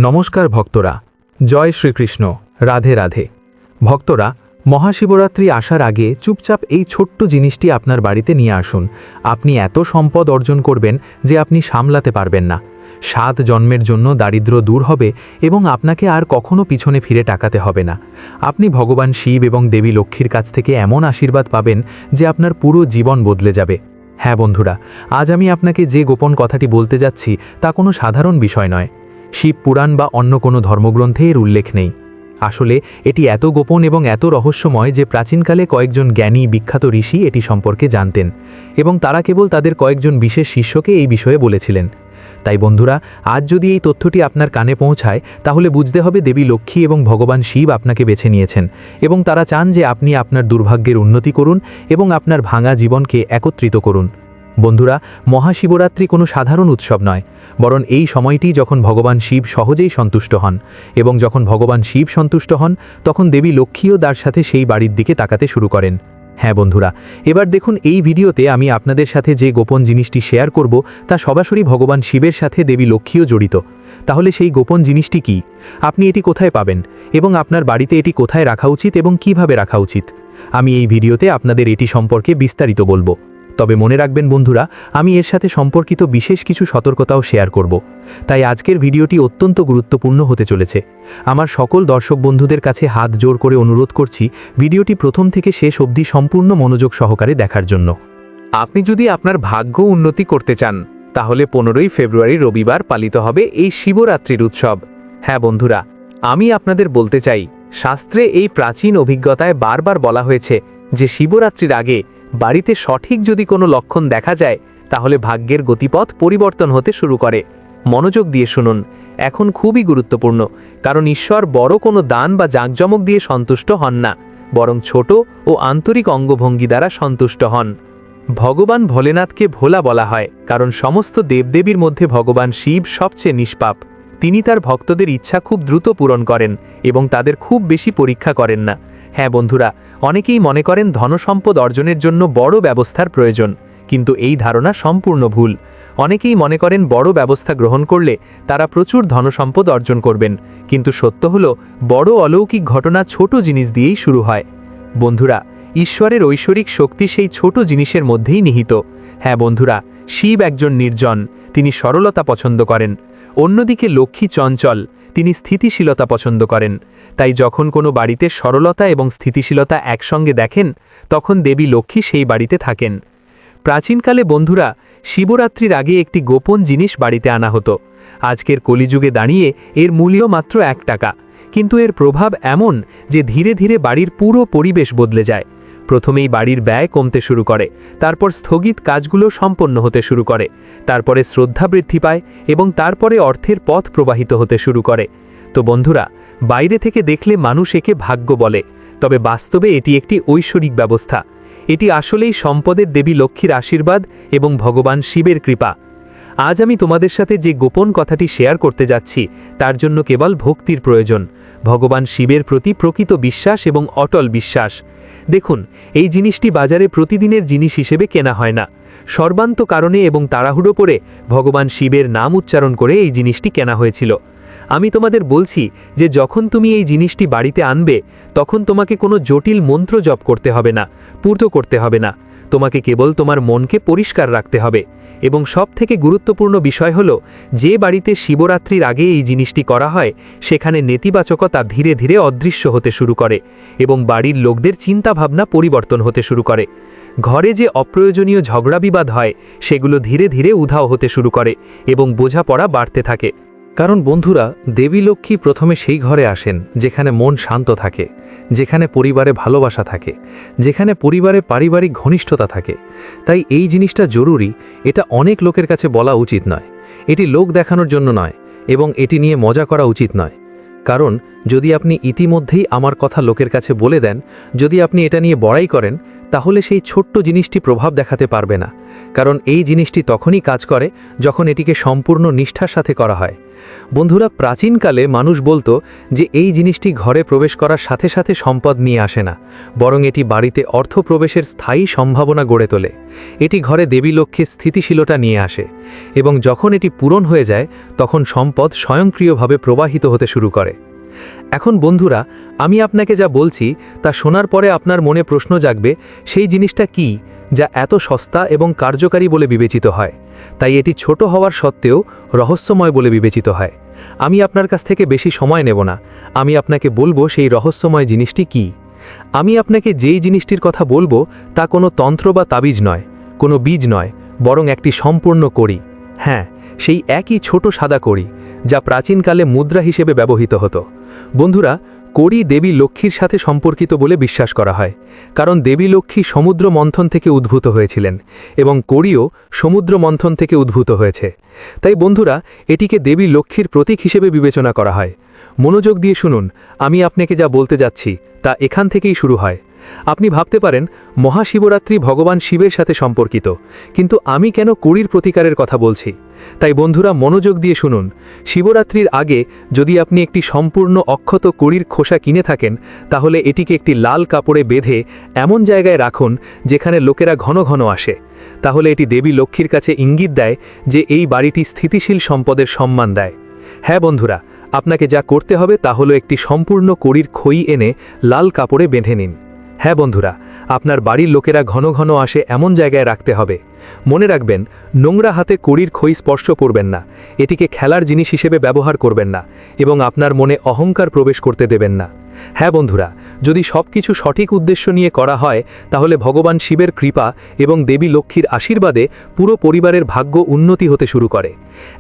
নমস্কার ভক্তরা, জয় শ্রীকৃষ্ণ, রাধে রাধে। ভক্তরা, মহাশিবরাত্রি আসার আগে চুপচাপ এই ছোট্ট জিনিসটি আপনার বাড়িতে নিয়ে আসুন। আপনি এত সম্পদ অর্জন করবেন যে আপনি সামলাতে পারবেন না। 7 জন্মের জন্য দারিদ্র্য দূর হবে এবং আপনাকে আর কখনো পিছনে ফিরে তাকাতে হবে না। আপনি ভগবান শিব এবং দেবী লক্ষ্মীর কাছ থেকে এমন আশীর্বাদ পাবেন যে আপনার পুরো জীবন বদলে যাবে। হ্যাঁ বন্ধুরা, আজ আমি আপনাকে যে গোপন কথাটি বলতে যাচ্ছি তা কোনো সাধারণ বিষয় নয়। শিব পুরাণ বা অন্য কোনো ধর্মগ্রন্থে এর উল্লেখ নেই। আসলে এটি এত গোপন এবং এত রহস্যময় যে প্রাচীনকালে কয়েকজন জ্ঞানী বিখ্যাত ঋষি এটি সম্পর্কে জানতেন এবং তারা কেবল তাদের কয়েকজন বিশেষ শিষ্যকে এই বিষয়ে বলেছিলেন। তাই বন্ধুরা, আজ যদি এই তথ্যটি আপনার কানে পৌঁছায় তাহলে বুঝতে হবে দেবী লক্ষ্মী এবং ভগবান শিব আপনাকে বেছে নিয়েছেন এবং তারা চান যে আপনি আপনার দুর্ভাগ্যের উন্নতি করুন এবং আপনার ভাঙা জীবনকে একত্রিত করুন। বন্ধুরা, মহাশিবরাত্রি কোনো সাধারণ উৎসব নয়, বরং এই সময়টি যখন ভগবান শিব সহজেই সন্তুষ্ট হন এবং যখন ভগবান শিব সন্তুষ্ট হন তখন দেবী লক্ষ্মীও তার সাথে সেই বাড়ির দিকে তাকাতে শুরু করেন। হ্যাঁ বন্ধুরা, এবার দেখুন এই ভিডিওতে আমি আপনাদের সাথে যে গোপন জিনিসটি শেয়ার করব তা সরাসরি ভগবান শিবের সাথে দেবী লক্ষ্মীও জড়িত। তাহলে সেই গোপন জিনিসটি কি, আপনি এটি কোথায় পাবেন এবং আপনার বাড়িতে এটি কোথায় রাখা উচিত এবং কিভাবে রাখা উচিত, আমি এই ভিডিওতে আপনাদের এটি সম্পর্কে বিস্তারিত বলবো। তবে মনে রাখবেন বন্ধুরা, আমি এর সাথে সম্পর্কিত বিশেষ কিছু সতর্কতাও শেয়ার করব। তাই আজকের ভিডিওটি অত্যন্ত গুরুত্বপূর্ণ হতে চলেছে। আমার সকল দর্শক বন্ধুদের কাছে হাত জোর করে অনুরোধ করছি ভিডিওটি প্রথম থেকে শেষ অবধি সম্পূর্ণ মনোযোগ সহকারে দেখার জন্য। আপনি যদি আপনার ভাগ্য উন্নতি করতে চান তাহলে 15ই ফেব্রুয়ারি রবিবার পালিত হবে এই শিবরাত্রির উৎসব। হ্যাঁ বন্ধুরা, আমি আপনাদের বলতে চাই, শাস্ত্রে এই প্রাচীন অভিজ্ঞতায় বারবার বলা হয়েছে যে শিবরাত্রির আগে বাড়িতে সঠিক যদি কোনো লক্ষণ দেখা যায় তাহলে ভাগ্যের গতিপথ পরিবর্তন হতে শুরু করে। মনোযোগ দিয়ে শুনুন, এখন খুবই গুরুত্বপূর্ণ, কারণ ঈশ্বর বড় কোনো দান বা জাঁকজমক দিয়ে সন্তুষ্ট হন না, বরং ছোট ও আন্তরিক অঙ্গভঙ্গি দ্বারা সন্তুষ্ট হন। ভগবান ভোলেনাথকে ভোলা বলা হয় কারণ সমস্ত দেবদেবীর মধ্যে ভগবান শিব সবচেয়ে নিষ্পাপ। তিনি তার ভক্তদের ইচ্ছা খুব দ্রুত পূরণ করেন এবং তাদের খুব বেশি পরীক্ষা করেন না। হ্যাঁ বন্ধুরা, অনেকেই মনে করেন ধনসম্পদ অর্জনের জন্য বড় ব্যবস্থার প্রয়োজন, কিন্তু এই ধারণা সম্পূর্ণ ভুল। অনেকেই মনে করেন বড় ব্যবস্থা গ্রহণ করলে তারা প্রচুর ধনসম্পদ অর্জন করবেন, কিন্তু সত্য হলো বড় অলৌকিক ঘটনা ছোট জিনিস দিয়েই শুরু হয়। বন্ধুরা, ঈশ্বরের ঐশ্বরিক শক্তি সেই ছোট জিনিসের মধ্যেই নিহিত। হ্যাঁ বন্ধুরা, শিব একজন নির্জন, তিনি সরলতা পছন্দ করেন। অন্যদিকে লক্ষ্মী চঞ্চল, তিনি স্থিতিশীলতা পছন্দ করেন। তাই যখন কোনো বাড়িতে সরলতা এবং স্থিতিশীলতা একসঙ্গে দেখেন তখন দেবী লক্ষ্মী সেই বাড়িতে থাকেন। প্রাচীনকালে বন্ধুরা, শিবরাত্রির আগে একটি গোপন জিনিস বাড়িতে আনা হতো। আজকের কলিযুগে দাঁড়িয়ে এর মূল্য মাত্র 1 টাকা, কিন্তু এর প্রভাব এমন যে ধীরে ধীরে বাড়ির পুরো পরিবেশ বদলে যায়। প্রথমেই বাড়ির ব্যয় কমতে শুরু করে, তারপর স্থগিত কাজগুলো সম্পন্ন হতে শুরু করে, তারপরে শ্রদ্ধা বৃদ্ধি পায় এবং তারপরে অর্থের পথ প্রবাহিত হতে শুরু করে। তো বন্ধুরা, বাইরে থেকে দেখলে মানুষ একে ভাগ্য বলে, তবে বাস্তবে এটি একটি ঐশ্বরিক ব্যবস্থা। এটি আসলেই সম্পদের দেবী লক্ষ্মীর আশীর্বাদ এবং ভগবান শিবের কৃপা। আজ আমি তোমাদের সাথে যে গোপন কথাটি শেয়ার করতে যাচ্ছি তার জন্য কেবল ভক্তির প্রয়োজন, ভগবান শিবের প্রতি প্রকৃত বিশ্বাস এবং অটল বিশ্বাস। দেখুন, এই জিনিসটি বাজারে প্রতিদিনের জিনিস হিসেবে কেনা হয় না। সর্বান্ত কারণে এবং তাড়াহুড়ো করে ভগবান শিবের নাম উচ্চারণ করে এই জিনিসটি কেনা হয়েছিল। আমি তোমাদের বলছি যে যখন তুমি এই জিনিসটি বাড়িতে আনবে তখন তোমাকে কোনো জটিল মন্ত্র জপ করতে হবে না, পূর্ত করতে হবে না। তোমাকে কেবল তোমার মনকে পরিষ্কার রাখতে হবে। এবং সবথেকে গুরুত্বপূর্ণ বিষয় হলো, যে বাড়িতে শিবরাত্রির আগে এই জিনিসটি করা হয় সেখানে নেতিবাচকতা ধীরে ধীরে অদৃশ্য হতে শুরু করে এবং বাড়ির লোকদের চিন্তাভাবনা পরিবর্তন হতে শুরু করে। ঘরে যে অপ্রয়োজনীয় ঝগড়া বিবাদ হয় সেগুলো ধীরে ধীরে উধাও হতে শুরু করে এবং বোঝাপড়া বাড়তে থাকে। কারণ বন্ধুরা, দেবী লক্ষ্মী প্রথমে সেই ঘরে আসেন যেখানে মন শান্ত থাকে, যেখানে পরিবারে ভালোবাসা থাকে, যেখানে পরিবারে পারিবারিক ঘনিষ্ঠতা থাকে। তাই এই জিনিসটা জরুরি, এটা অনেক লোকের কাছে বলা উচিত নয়, এটি লোক দেখানোর জন্য নয় এবং এটি নিয়ে মজা করা উচিত নয়। কারণ যদি আপনি ইতিমধ্যেই আমার কথা লোকের কাছে বলে দেন, যদি আপনি এটা নিয়ে বড়াই করেন, তাহলে সেই ছোট্ট জিনিসটি প্রভাব দেখাতে পারবে না, কারণ এই জিনিসটি তখনই কাজ করে যখন এটিকে সম্পূর্ণ নিষ্ঠার সাথে করা হয়। বন্ধুরা, প্রাচীনকালে মানুষ বলতো যে এই জিনিসটি ঘরে প্রবেশ করার সাথে সাথে সম্পদ নিয়ে আসে না, বরং এটি বাড়িতে অর্থ প্রবেশের স্থায়ী সম্ভাবনা গড়ে তোলে। এটি ঘরে দেবী লক্ষ্মীর স্থিতিশীলতা নিয়ে আসে, এবং যখন এটি পূরণ হয়ে যায় তখন সম্পদ স্বয়ংক্রিয়ভাবে প্রবাহিত হতে শুরু করে। এখন বন্ধুরা, আমি আপনাকে যা বলছি তা শোনার পরে আপনার মনে প্রশ্ন জাগবে, সেই জিনিসটা কি যা এত সস্তা এবং কার্যকারী বলে বিবেচিত হয়, তাই এটি ছোট হওয়ার সত্ত্বেও রহস্যময় বলে বিবেচিত হয়। আমি আপনার কাছ থেকে বেশি সময় নেব না, আমি আপনাকে বলবো সেই রহস্যময় জিনিসটি কি। আমি আপনাকে যেই জিনিসটির কথা বলবো তা কোনো তন্ত্র বা তাবিজ নয়, কোনো বীজ নয়, বরং একটি সম্পূর্ণ কড়ি। হ্যাঁ, সেই একই ছোট সাদা কড়ি যা প্রাচীনকালে মুদ্রা হিসেবে ব্যবহৃত হতো। বন্ধুরা, কড়ি দেবী লক্ষ্মীর সাথে সম্পর্কিত বলে বিশ্বাস করা হয়, কারণ দেবী লক্ষ্মী সমুদ্র মন্থন থেকে উদ্ভূত হয়েছিলেন এবং কড়িও সমুদ্র মন্থন থেকে উদ্ভূত হয়েছে। তাই বন্ধুরা, এটিকে দেবী লক্ষ্মীর প্রতীক হিসেবে বিবেচনা করা হয়। মনোযোগ দিয়ে শুনুন, আমি আপনাকে যা বলতে যাচ্ছি তা এখান থেকেই শুরু হয়। আপনি ভাবতে পারেন মহাশিবরাত্রি ভগবান শিবের সাথে সম্পর্কিত, কিন্তু আমি কেন কড়ির প্রতিকারের কথা বলছি? তাই বন্ধুরা, মনোযোগ দিয়ে শুনুন। শিবরাত্রির আগে যদি আপনি একটি সম্পূর্ণ অক্ষত কড়ির খোসা কিনে থাকেন, তাহলে এটিকে একটি লাল কাপড়ে বেঁধে এমন জায়গায় রাখুন যেখানে লোকেরা ঘন ঘন আসে। তাহলে এটি দেবী লক্ষ্মীর কাছে ইঙ্গিত দেয় যে এই বাড়িটি স্থিতিশীল সম্পদের সম্মান দেয়। হ্যাঁ বন্ধুরা, আপনাকে যা করতে হবে তা হলো একটি সম্পূর্ণ কড়ির খই এনে লাল কাপড়ে বেঁধে নিন। হ্যাঁ বন্ধুরা, আপনার বাড়ির লোকেরা ঘন ঘন আসে এমন জায়গায় রাখতে হবে। মনে রাখবেন, নোংরা হাতে কড়ির খই স্পর্শ করবেন না, এটিকে খেলার জিনিস হিসেবে ব্যবহার করবেন না, এবং আপনার মনে অহংকার প্রবেশ করতে দেবেন না। হ্যাঁ বন্ধুরা, যদি সব কিছু সঠিক উদ্দেশ্য নিয়ে করা হয়, তাহলে ভগবান শিবের কৃপা এবং দেবী লক্ষ্মীর আশীর্বাদে পুরো পরিবারের ভাগ্য উন্নতি হতে শুরু করে।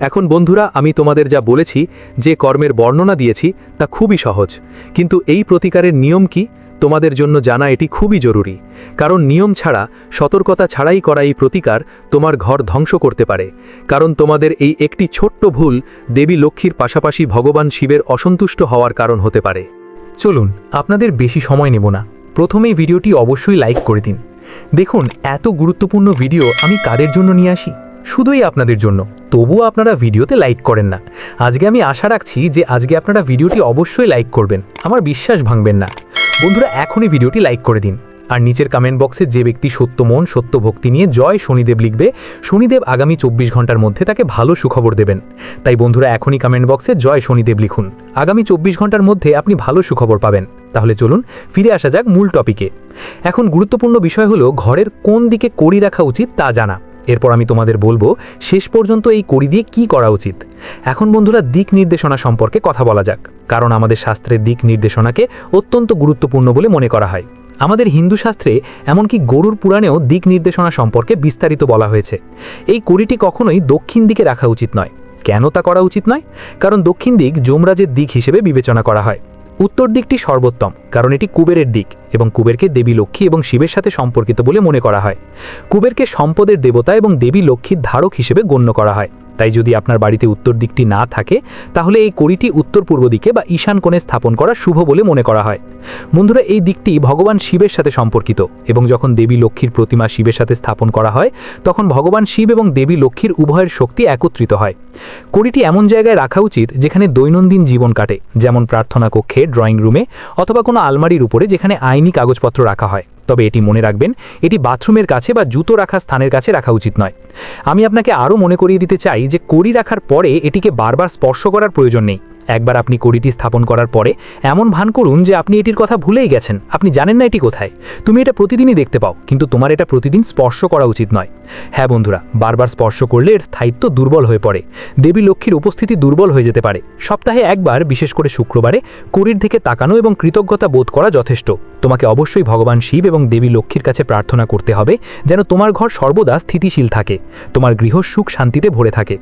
এখন বন্ধুরা, আমি তোমাদের যা বলেছি, যে কর্মের বর্ণনা দিয়েছি তা খুবই সহজ, কিন্তু এই প্রতিকারের নিয়ম কি তোমাদের জন্য জানা এটি খুবই জরুরি, কারণ নিয়ম ছাড়া, সতর্কতা ছাড়াই করা এই প্রতিকার তোমার ঘর ধ্বংস করতে পারে। কারণ তোমাদের এই একটি ছোট্ট ভুল দেবী লক্ষ্মীর পাশাপাশি ভগবান শিবের অসন্তুষ্ট হওয়ার কারণ হতে পারে। চলুন, আপনাদের বেশি সময় নেব না, প্রথমেই ভিডিওটি অবশ্যই লাইক করে দিন। দেখুন, এত গুরুত্বপূর্ণ ভিডিও আমি কাদের জন্য নিয়ে আসি? শুধুই আপনাদের জন্য। তবুও আপনারা ভিডিওতে লাইক করেন না। আজকে আমি আশা রাখছি যে আজকে আপনারা ভিডিওটি অবশ্যই লাইক করবেন, আমার বিশ্বাস ভাঙবেন না। বন্ধুরা, এখনই ভিডিওটি লাইক করে দিন, আর নিচের কমেন্ট বক্সে যে ব্যক্তি সত্য মন সত্য ভক্তি নিয়ে জয় শনিদেব লিখবে, শনিদেব আগামী 24 ঘন্টার মধ্যে তাকে ভালো সুখবর দেবেন। তাই বন্ধুরা, এখনই কমেন্ট বক্সে জয় শনিদেব লিখুন, আগামী 24 ঘন্টার মধ্যে আপনি ভালো সুখবর পাবেন। তাহলে চলুন ফিরে আসা যাক মূল টপিকে। এখন গুরুত্বপূর্ণ বিষয় হলো ঘরের কোন দিকে কড়ি রাখা উচিত তা জানা। এরপর আমি তোমাদের বলবো শেষ পর্যন্ত এই কড়ি দিয়ে কী করা উচিত। এখন বন্ধুরা, দিক নির্দেশনা সম্পর্কে কথা বলা যাক, কারণ আমাদের শাস্ত্রের দিক নির্দেশনাকে অত্যন্ত গুরুত্বপূর্ণ বলে মনে করা হয়। আমাদের হিন্দু শাস্ত্রে এমনকি গরুর পুরাণেও দিক নির্দেশনা সম্পর্কে বিস্তারিত বলা হয়েছে। এই কড়িটি কখনোই দক্ষিণ দিকে রাখা উচিত নয়। কেন তা করা উচিত নয়? কারণ দক্ষিণ দিক যমরাজের দিক হিসেবে বিবেচনা করা হয়। উত্তর দিকটি সর্বোত্তম, কারণ এটি কুবেরের দিক, এবং কুবেরকে দেবী লক্ষ্মী এবং শিবের সাথে সম্পর্কিত বলে মনে করা হয়। কুবেরকে সম্পদের দেবতা এবং দেবী লক্ষ্মীর ধারক হিসেবে গণ্য করা হয়। তাই যদি আপনার বাড়িতে উত্তর দিকটি না থাকে, তাহলে এই কড়িটি উত্তর পূর্ব দিকে বা ঈশান কোণে স্থাপন করা শুভ বলে মনে করা হয়। বন্ধুরা, এই দিকটি ভগবান শিবের সাথে সম্পর্কিত, এবং যখন দেবী লক্ষ্মীর প্রতিমা শিবের সাথে স্থাপন করা হয়, তখন ভগবান শিব এবং দেবী লক্ষ্মীর উভয়ের শক্তি একত্রিত হয়। কড়িটি এমন জায়গায় রাখা উচিত যেখানে দৈনন্দিন জীবন কাটে, যেমন প্রার্থনা কক্ষে, ড্রয়িং রুমে, অথবা কোনো আলমারির উপরে যেখানে আইনি কাগজপত্র রাখা হয়। তবে এটি মনে রাখবেন, এটি বাথরুমের কাছে বা জুতো রাখা স্থানের কাছে রাখা উচিত নয়। আমি আপনাকে আরও মনে করিয়ে দিতে চাই যে কড়ি রাখার পরে এটিকে বারবার স্পর্শ করার প্রয়োজন নেই। একবার আপনি কড়িটি স্থাপন করার পরে এমন ভান করুন যে আপনি এটির কথা ভুলেই গেছেন, আপনি জানেন না এটি কোথায়। তুমি এটা প্রতিদিনই দেখতে পাও, কিন্তু তোমার এটা প্রতিদিন স্পর্শ করা উচিত নয়। হ্যাঁ বন্ধুরা, বারবার স্পর্শ করলে এর স্থায়িত্ব দুর্বল হয়ে পড়ে, দেবী লক্ষ্মীর উপস্থিতি দুর্বল হয়ে যেতে পারে। সপ্তাহে একবার, বিশেষ করে শুক্রবারে, কড়ির দিকে তাকানো এবং কৃতজ্ঞতা বোধ করা যথেষ্ট। তোমাকে অবশ্যই ভগবান শিব এবং দেবী লক্ষ্মীর কাছে প্রার্থনা করতে হবে যেন তোমার ঘর সর্বদা স্থিতিশীল থাকে, তোমার গৃহ সুখ শান্তিতে ভরে থাকে।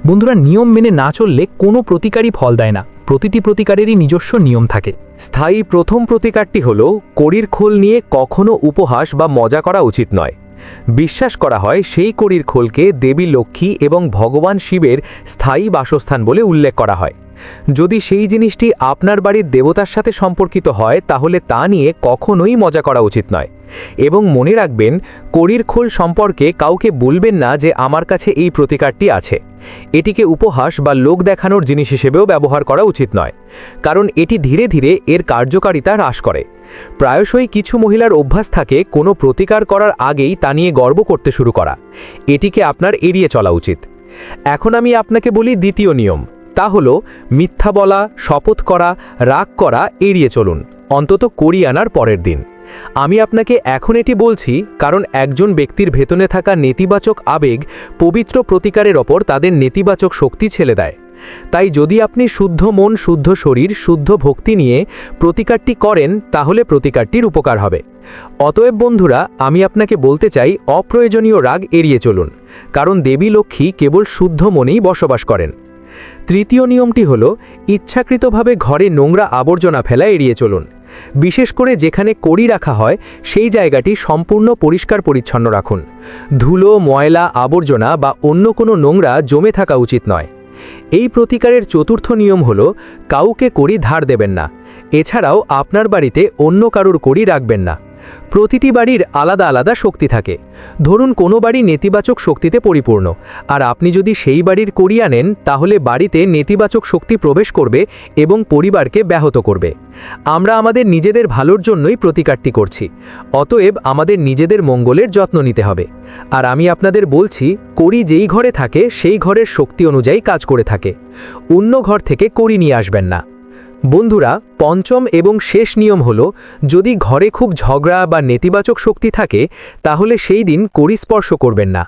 বন্ধুরা, নিয়ম মেনে না চললে কোনো প্রতিকারই ফল দেয় না। প্রতিটি প্রতিকারেরই নিজস্ব নিয়ম থাকে। স্থায়ী প্রথম প্রতিকারটি হল, কড়ির খোল নিয়ে কখনো উপহাস বা মজা করা উচিত নয়। বিশ্বাস করা হয় সেই কড়ির খোলকে দেবী লক্ষ্মী এবং ভগবান শিবের স্থায়ী বাসস্থান বলে উল্লেখ করা হয়। যদি সেই জিনিসটি আপনার বাড়ির দেবতার সাথে সম্পর্কিত হয় তাহলে তা নিয়ে কখনোই মজা করা উচিত নয়। এবং মনে রাখবেন, কড়ির খোল সম্পর্কে কাউকে বলবেন না যে আমার কাছে এই প্রতিকারটি আছে। এটিকে উপহাস বা লোক দেখানোর জিনিস হিসেবেও ব্যবহার করা উচিত নয়, কারণ এটি ধীরে ধীরে এর কার্যকারিতা হ্রাস করে। প্রায়শই কিছু মহিলার অভ্যাস থাকে কোনো প্রতিকার করার আগেই তা নিয়ে গর্ব করতে শুরু করা। এটিকে আপনার এড়িয়ে চলা উচিত। এখন আমি আপনাকে বলি দ্বিতীয় নিয়ম, তা হলো মিথ্যা বলা, শপথ করা, রাগ করা এড়িয়ে চলুন, অন্তত কড়ি আনার পরের দিন। আমি আপনাকে এখন এটি বলছি কারণ একজন ব্যক্তির ভেতরে থাকা নেতিবাচক আবেগ পবিত্র প্রতিকারের ওপর তাদের নেতিবাচক শক্তি ছেড়ে দেয়। তাই যদি আপনি শুদ্ধ মন, শুদ্ধ শরীর, শুদ্ধ ভক্তি নিয়ে প্রতিকারটি করেন তাহলে প্রতিকারটির উপকার হবে। অতএব বন্ধুরা, আমি আপনাকে বলতে চাই অপ্রয়োজনীয় রাগ এড়িয়ে চলুন, কারণ দেবী লক্ষ্মী কেবল শুদ্ধ মনেই বসবাস করেন। তৃতীয় নিয়মটি হল ইচ্ছাকৃতভাবে ঘরে নোংরা আবর্জনা ফেলা এড়িয়ে চলুন। বিশেষ করে যেখানে কড়ি রাখা হয় সেই জায়গাটি সম্পূর্ণ পরিষ্কার পরিচ্ছন্ন রাখুন। ধুলো, ময়লা, আবর্জনা বা অন্য কোনো নোংরা জমে থাকা উচিত নয়। এই প্রতিকারের চতুর্থ নিয়ম হল কাউকে কড়ি ধার দেবেন না। এছাড়াও আপনার বাড়িতে অন্য কারুর কড়ি রাখবেন না। প্রতিটি বাড়ির আলাদা আলাদা শক্তি থাকে। ধরুন কোনো বাড়ি নেতিবাচক শক্তিতে পরিপূর্ণ, আর আপনি যদি সেই বাড়ির কড়ি আনেন তাহলে বাড়িতে নেতিবাচক শক্তি প্রবেশ করবে এবং পরিবারকে ব্যাহত করবে। আমরা আমাদের নিজেদের ভালোর জন্যই প্রতিকারটি করছি, অতএব আমাদের নিজেদের মঙ্গলের যত্ন নিতে হবে। আর আমি আপনাদের বলছি, কড়ি যেই ঘরে থাকে সেই ঘরের শক্তি অনুযায়ী কাজ করে থাকে। অন্য ঘর থেকে কড়ি নিয়ে আসবেন না। বন্ধুরা, পঞ্চম এবং শেষ নিয়ম হল যদি ঘরে খুব ঝগড়া বা নেতিবাচক শক্তি থাকে তাহলে সেই দিন কড়ি স্পর্শ করবেন না।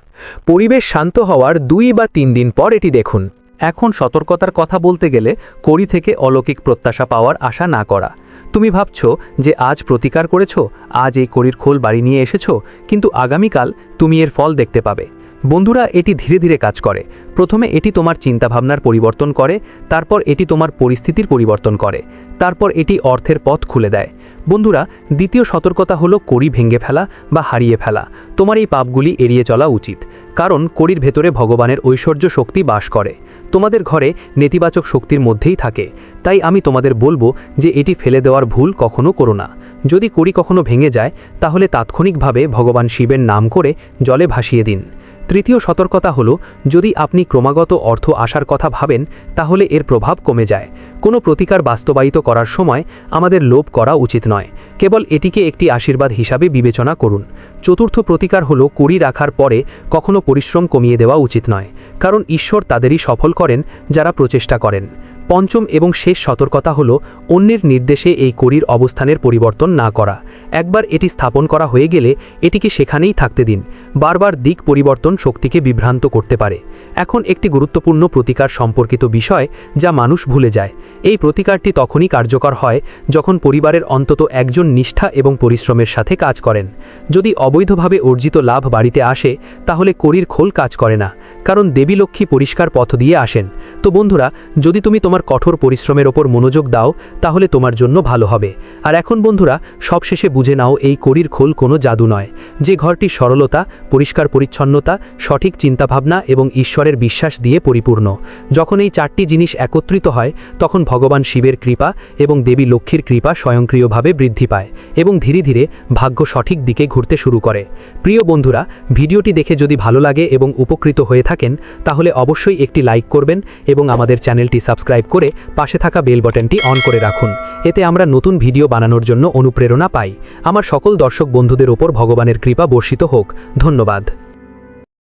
পরিবেশ শান্ত হওয়ার 2 বা 3 দিন পর এটি দেখুন। এখন সতর্কতার কথা বলতে গেলে কড়ি থেকে অলৌকিক প্রত্যাশা পাওয়ার আশা না করা। তুমি ভাবছো যে আজ প্রতিকার করেছো, আজ এই কড়ির খোল বাড়ি নিয়ে এসেছো, কিন্তু আগামীকাল তুমি এর ফল দেখতে পাবে। বন্ধুরা, এটি ধীরে ধীরে কাজ করে। প্রথমে এটি তোমার চিন্তাভাবনার পরিবর্তন করে, তারপর এটি তোমার পরিস্থিতির পরিবর্তন করে, তারপর এটি অর্থের পথ খুলে দেয়। বন্ধুরা, দ্বিতীয় সতর্কতা হলো কড়ি ভেঙে ফেলা বা হারিয়ে ফেলা। তোমার এই পাপগুলি এড়িয়ে চলা উচিত, কারণ কড়ির ভেতরে ভগবানের ঐশ্বর্য শক্তি বাস করে। তোমাদের ঘরে নেতিবাচক শক্তির মধ্যেই থাকে, তাই আমি তোমাদের বলবো যে এটি ফেলে দেওয়ার ভুল কখনো করো না। যদি কড়ি কখনো ভেঙে যায় তাহলে তাৎক্ষণিকভাবে ভগবান শিবের নাম করে জলে ভাসিয়ে দিন। তৃতীয় সতর্কতা হলো যদি আপনি ক্রমাগত অর্থ আসার কথা ভাবেন তাহলে এর প্রভাব কমে যায়। কোনো প্রতিকার বাস্তবায়িত করার সময় আমাদের লোভ করা উচিত নয়, কেবল এটিকে একটি আশীর্বাদ হিসাবে বিবেচনা করুন। চতুর্থ প্রতিকার হলো কড়ি রাখার পরে কখনো পরিশ্রম কমিয়ে দেওয়া উচিত নয়, কারণ ঈশ্বর তাদেরই সফল করেন যারা প্রচেষ্টা করেন। পঞ্চম এবং শেষ সতর্কতা হলো অন্যের নির্দেশে এই কড়ির অবস্থানের পরিবর্তন না করা। একবার এটি স্থাপন করা হয়ে গেলে এটিকে সেখানেই থাকতে দিন। বারবার দিক পরিবর্তন শক্তিকে বিভ্রান্ত করতে পারে। এখন একটি গুরুত্বপূর্ণ প্রতিকার সম্পর্কিত বিষয় যা মানুষ ভুলে যায়। এই প্রতিকারটি তখনই কার্যকর হয় যখন পরিবারের অন্তত একজন নিষ্ঠা এবং পরিশ্রমের সাথে কাজ করেন। যদি অবৈধভাবে অর্জিত লাভ বাড়িতে আসে তাহলে কড়ির খোল কাজ করে না, কারণ দেবী লক্ষ্মী পরিষ্কার পথ দিয়ে আসেন। তো বন্ধুরা, যদি তুমি তোমার কঠোর পরিশ্রমের ওপর মনোযোগ দাও তাহলে তোমার জন্য ভালো হবে। আর এখন বন্ধুরা, সবশেষে বুঝে নাও এই কড়ির খোল কোনো জাদু নয়। যে ঘরটি সরলতা, পরিষ্কার পরিচ্ছন্নতা, সঠিক চিন্তাভাবনা এবং ঈশ্বরের বিশ্বাস দিয়ে পরিপূর্ণ, যখন এই 4টি জিনিস একত্রিত হয় তখন ভগবান শিবের কৃপা এবং দেবী লক্ষ্মীর কৃপা স্বয়ংক্রিয়ভাবে বৃদ্ধি পায় এবং ধীরে ধীরে ভাগ্য সঠিক দিকে ঘুরতে শুরু করে। প্রিয় বন্ধুরা, ভিডিওটি দেখে যদি ভালো লাগে এবং উপকৃত হয়ে থাকেন তাহলে অবশ্যই একটি লাইক করবেন এবং আমাদের চ্যানেলটি সাবস্ক্রাইব করে পাশে থাকা বেল বাটনটি অন করে রাখুন। এতে আমরা নতুন ভিডিও বানানোর জন্য অনুপ্রেরণা পাই। আমার সকল দর্শক বন্ধুদের ওপর ভগবানের কৃপা বর্ষিত হোক। ধন্যবাদ।